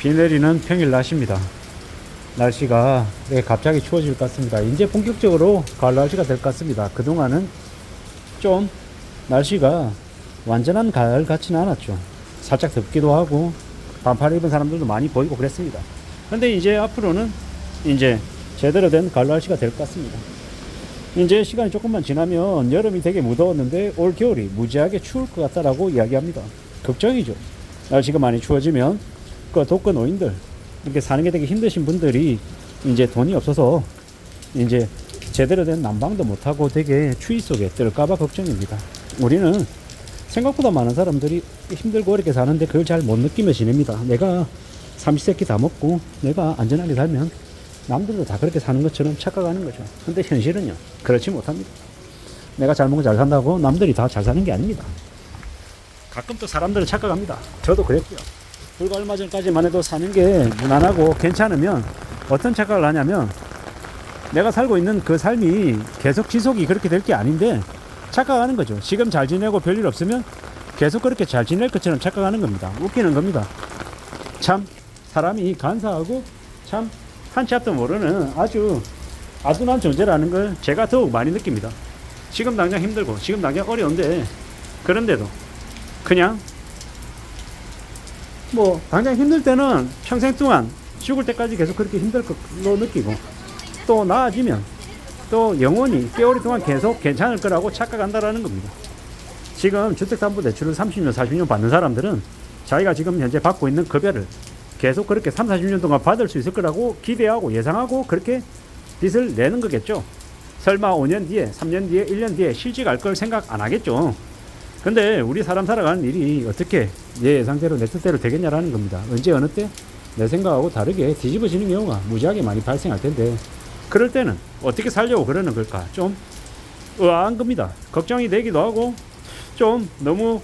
비 내리는 평일 날씨입니다. 날씨가 갑자기 추워질 것 같습니다. 이제 본격적으로 가을 날씨가 될 것 같습니다. 그동안은 좀 날씨가 완전한 가을 같지는 않았죠. 살짝 덥기도 하고 반팔 입은 사람들도 많이 보이고 그랬습니다. 근데 이제 앞으로는 이제 제대로 된 가을 날씨가 될 것 같습니다. 이제 시간이 조금만 지나면 여름이 되게 무더웠는데 올 겨울이 무지하게 추울 것 같다라고 이야기합니다. 걱정이죠. 날씨가 많이 추워지면 그 독거 노인들, 이렇게 사는 게 되게 힘드신 분들이 이제 돈이 없어서 이제 제대로 된 난방도 못하고 되게 추위 속에 뜰까봐 걱정입니다. 우리는 생각보다 많은 사람들이 힘들고 어렵게 사는데 그걸 잘 못 느끼며 지냅니다. 내가 삼시세끼 다 먹고 내가 안전하게 살면 남들도 다 그렇게 사는 것처럼 착각하는 거죠. 근데 현실은요, 그렇지 못합니다. 내가 잘 먹고 잘 산다고 남들이 다 잘 사는 게 아닙니다. 가끔 또 사람들은 착각합니다. 저도 그랬고요. 불과 얼마 전까지만 해도 사는 게 무난하고 괜찮으면 어떤 착각을 하냐면 내가 살고 있는 그 삶이 계속 지속이 그렇게 될 게 아닌데 착각하는 거죠. 지금 잘 지내고 별일 없으면 계속 그렇게 잘 지낼 것처럼 착각하는 겁니다. 웃기는 겁니다. 참 사람이 간사하고 참 한치 앞도 모르는 아주 아둔한 존재라는 걸 제가 더욱 많이 느낍니다. 지금 당장 힘들고 지금 당장 어려운데 그런데도 그냥 뭐 당장 힘들 때는 평생 동안 죽을 때까지 계속 그렇게 힘들 걸로 느끼고 또 나아지면 또 영원히 꽤 오랫동안 계속 괜찮을 거라고 착각한다라는 겁니다. 지금 주택담보대출을 30년 40년 받는 사람들은 자기가 지금 현재 받고 있는 급여를 계속 그렇게 3, 40년 동안 받을 수 있을 거라고 기대하고 예상하고 그렇게 빚을 내는 거겠죠. 설마 5년 뒤에 3년 뒤에 1년 뒤에 실직 할 걸 생각 안 하겠죠. 근데 우리 사람 살아가는 일이 어떻게 내 예상대로 내 뜻대로 되겠냐라는 겁니다. 언제 어느 때 내 생각하고 다르게 뒤집어지는 경우가 무지하게 많이 발생할 텐데 그럴 때는 어떻게 살려고 그러는 걸까 좀 의아한 겁니다. 걱정이 되기도 하고 좀 너무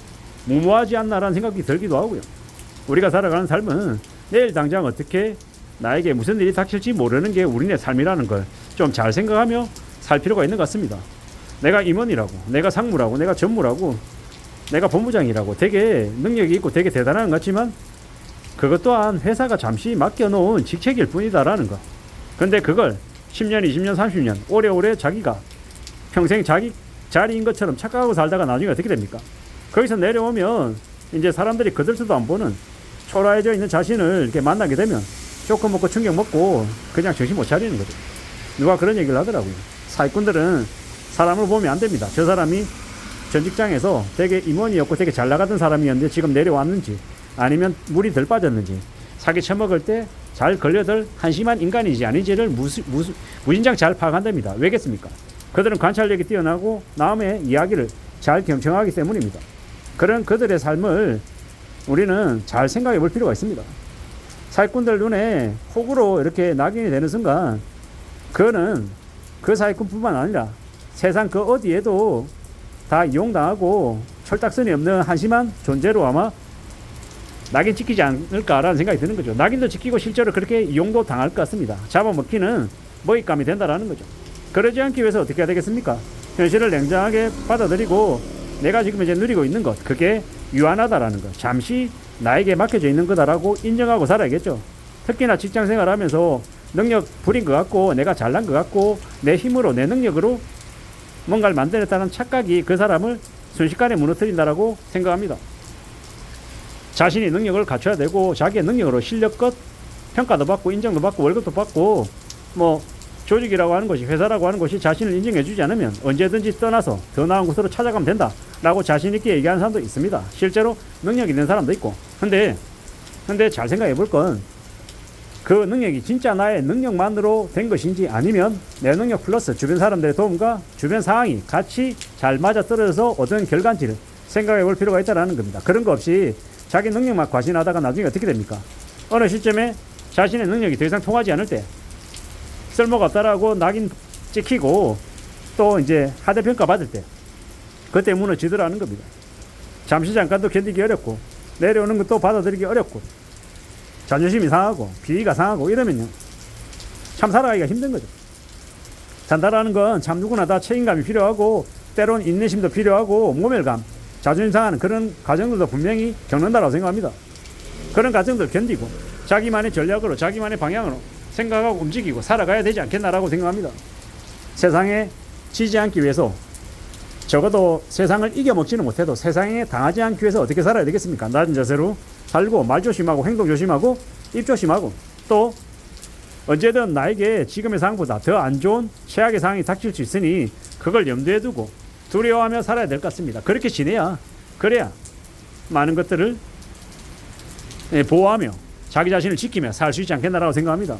무모하지 않나라는 생각이 들기도 하고요. 우리가 살아가는 삶은 내일 당장 어떻게 나에게 무슨 일이 닥칠지 모르는 게 우리네 삶이라는 걸 좀 잘 생각하며 살 필요가 있는 것 같습니다. 내가 임원이라고, 내가 상무라고, 내가 전무라고, 내가 본부장이라고 되게 능력이 있고 되게 대단한 것 같지만 그것 또한 회사가 잠시 맡겨놓은 직책일 뿐이다라는 거. 근데 그걸 10년, 20년, 30년 오래오래 자기가 평생 자기 자리인 것처럼 착각하고 살다가 나중에 어떻게 됩니까? 거기서 내려오면 이제 사람들이 거들떠도 안 보는 초라해져 있는 자신을 이렇게 만나게 되면 조금 먹고 충격 먹고 그냥 정신 못 차리는 거죠. 누가 그런 얘기를 하더라고요. 사기꾼들은 사람을 보면 안 됩니다. 저 사람이 전 직장에서 되게 임원이었고 되게 잘 나가던 사람이었는데 지금 내려왔는지 아니면 물이 덜 빠졌는지 사기 쳐먹을 때 잘 걸려들 한심한 인간인지 아닌지를 무진장 잘 파악한답니다. 왜겠습니까? 그들은 관찰력이 뛰어나고 남의 이야기를 잘 경청하기 때문입니다. 그런 그들의 삶을 우리는 잘 생각해 볼 필요가 있습니다. 사기꾼들 눈에 호구로 이렇게 낙인이 되는 순간 그거는 그 사기꾼뿐만 아니라 세상 그 어디에도 다 이용당하고 철딱선이 없는 한심한 존재로 아마 낙인 찍히지 않을까라는 생각이 드는 거죠. 낙인도 찍히고 실제로 그렇게 이용도 당할 것 같습니다. 잡아먹히는 먹잇감이 된다라는 거죠. 그러지 않기 위해서 어떻게 해야 되겠습니까? 현실을 냉정하게 받아들이고 내가 지금 이제 누리고 있는 것 그게 유한하다라는 것 잠시 나에게 맡겨져 있는 거다라고 인정하고 살아야겠죠. 특히나 직장생활 하면서 능력 부린 것 같고 내가 잘난 것 같고 내 힘으로 내 능력으로 뭔가를 만들었다는 착각이 그 사람을 순식간에 무너뜨린다라고 생각합니다. 자신이 능력을 갖춰야 되고 자기의 능력으로 실력껏 평가도 받고 인정도 받고 월급도 받고 뭐 조직이라고 하는 것이 회사라고 하는 것이 자신을 인정해주지 않으면 언제든지 떠나서 더 나은 곳으로 찾아가면 된다라고 자신 있게 얘기하는 사람도 있습니다. 실제로 능력 있는 사람도 있고. 근데 잘 생각해 볼 건 그 능력이 진짜 나의 능력만으로 된 것인지 아니면 내 능력 플러스 주변 사람들의 도움과 주변 상황이 같이 잘 맞아떨어져서 얻은 결과인지를 생각해 볼 필요가 있다는 겁니다. 그런 거 없이 자기 능력만 과신하다가 나중에 어떻게 됩니까? 어느 시점에 자신의 능력이 더 이상 통하지 않을 때 쓸모가 없다라고 낙인 찍히고 또 이제 하대평가 받을 때 그때 무너지더라는 겁니다. 잠시 잠깐도 견디기 어렵고 내려오는 것도 받아들이기 어렵고 자존심이 상하고 비위가 상하고 이러면요 참 살아가기가 힘든 거죠. 산다라는 건 참 누구나 다 책임감이 필요하고 때론 인내심도 필요하고 모멸감 자존심 상하는 그런 과정들도 분명히 겪는다고 생각합니다. 그런 과정들 견디고 자기만의 전략으로 자기만의 방향으로 생각하고 움직이고 살아가야 되지 않겠나라고 생각합니다. 세상에 지지 않기 위해서 적어도 세상을 이겨먹지는 못해도 세상에 당하지 않기 위해서 어떻게 살아야 되겠습니까? 낮은 자세로 살고 말 조심하고 행동 조심하고 입 조심하고 또 언제든 나에게 지금의 상황보다 더 안 좋은 최악의 상황이 닥칠 수 있으니 그걸 염두에 두고 두려워하며 살아야 될 것 같습니다. 그렇게 지내야 그래야 많은 것들을 보호하며 자기 자신을 지키며 살 수 있지 않겠나라고 생각합니다.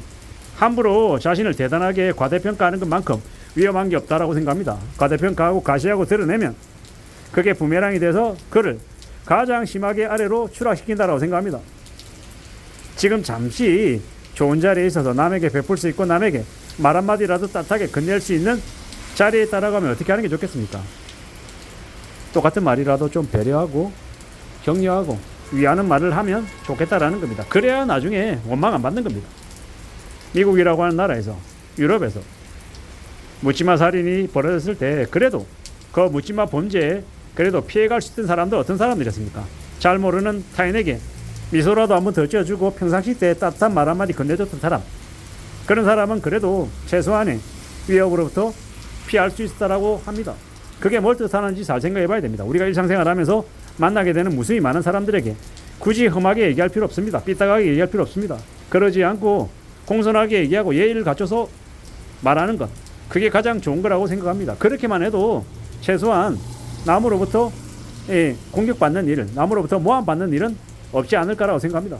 함부로 자신을 대단하게 과대평가하는 것만큼 위험한 게 없다라고 생각합니다. 과대평가하고 과시하고 드러내면 그게 부메랑이 돼서 그를 가장 심하게 아래로 추락시킨다라고 생각합니다. 지금 잠시 좋은 자리에 있어서 남에게 베풀 수 있고 남에게 말 한마디라도 따뜻하게 건넬 수 있는 자리에 따라가면 어떻게 하는 게 좋겠습니까? 똑같은 말이라도 좀 배려하고 격려하고 위하는 말을 하면 좋겠다라는 겁니다. 그래야 나중에 원망 안 받는 겁니다. 미국이라고 하는 나라에서 유럽에서 묻지마 살인이 벌어졌을 때 그래도 그 묻지마 범죄에 그래도 피해갈 수 있던 사람들 어떤 사람들이었습니까? 잘 모르는 타인에게 미소라도 한번 더 쥐어주고 평상시 때 따뜻한 말 한마디 건네줬던 사람, 그런 사람은 그래도 최소한의 위협으로부터 피할 수 있다라고 합니다. 그게 뭘 뜻하는지 잘 생각해 봐야 됩니다. 우리가 일상생활하면서 만나게 되는 무수히 많은 사람들에게 굳이 험하게 얘기할 필요 없습니다. 삐딱하게 얘기할 필요 없습니다. 그러지 않고 공손하게 얘기하고 예의를 갖춰서 말하는 것, 그게 가장 좋은 거라고 생각합니다. 그렇게만 해도 최소한 남으로부터 공격받는 일, 남으로부터 모함받는 일은 없지 않을까라고 생각합니다.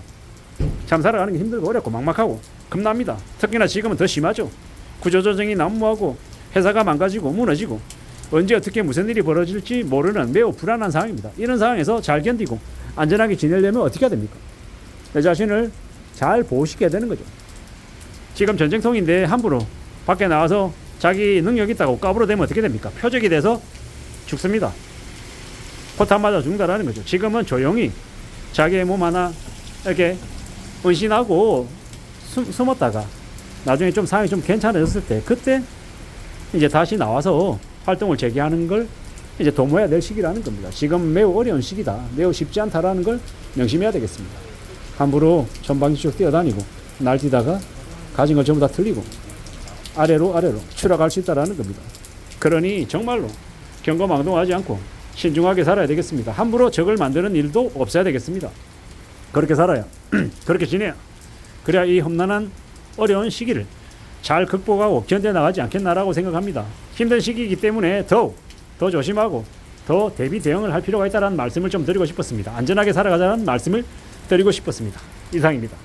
참 살아가는 게 힘들고 어렵고 막막하고 겁납니다. 특히나 지금은 더 심하죠. 구조조정이 난무하고 회사가 망가지고 무너지고 언제 어떻게 무슨 일이 벌어질지 모르는 매우 불안한 상황입니다. 이런 상황에서 잘 견디고 안전하게 지내려면 어떻게 해야 됩니까? 내 자신을 잘 보호시켜야 되는 거죠. 지금 전쟁통인데 함부로 밖에 나와서 자기 능력 있다고 까불어대면 어떻게 됩니까? 표적이 돼서 죽습니다. 포탄 맞아 죽는다라는 거죠. 지금은 조용히 자기의 몸 하나 이렇게 은신하고 숨었다가 나중에 좀 상황이 좀 괜찮아졌을 때 그때 이제 다시 나와서 활동을 재개하는 걸 이제 도모해야 될 시기라는 겁니다. 지금 매우 어려운 시기다. 매우 쉽지 않다라는 걸 명심해야 되겠습니다. 함부로 전방지축 뛰어다니고 날뛰다가 가진 걸 전부 다 틀리고 아래로 추락할 수 있다라는 겁니다. 그러니 정말로 경거망동하지 않고 신중하게 살아야 되겠습니다. 함부로 적을 만드는 일도 없어야 되겠습니다. 그렇게 살아야 그렇게 지내야 그래야 이 험난한 어려운 시기를 잘 극복하고 견뎌나가지 않겠나라고 생각합니다. 힘든 시기이기 때문에 더 조심하고 더 대비 대응을 할 필요가 있다는 말씀을 좀 드리고 싶었습니다. 안전하게 살아가자는 말씀을 드리고 싶었습니다. 이상입니다.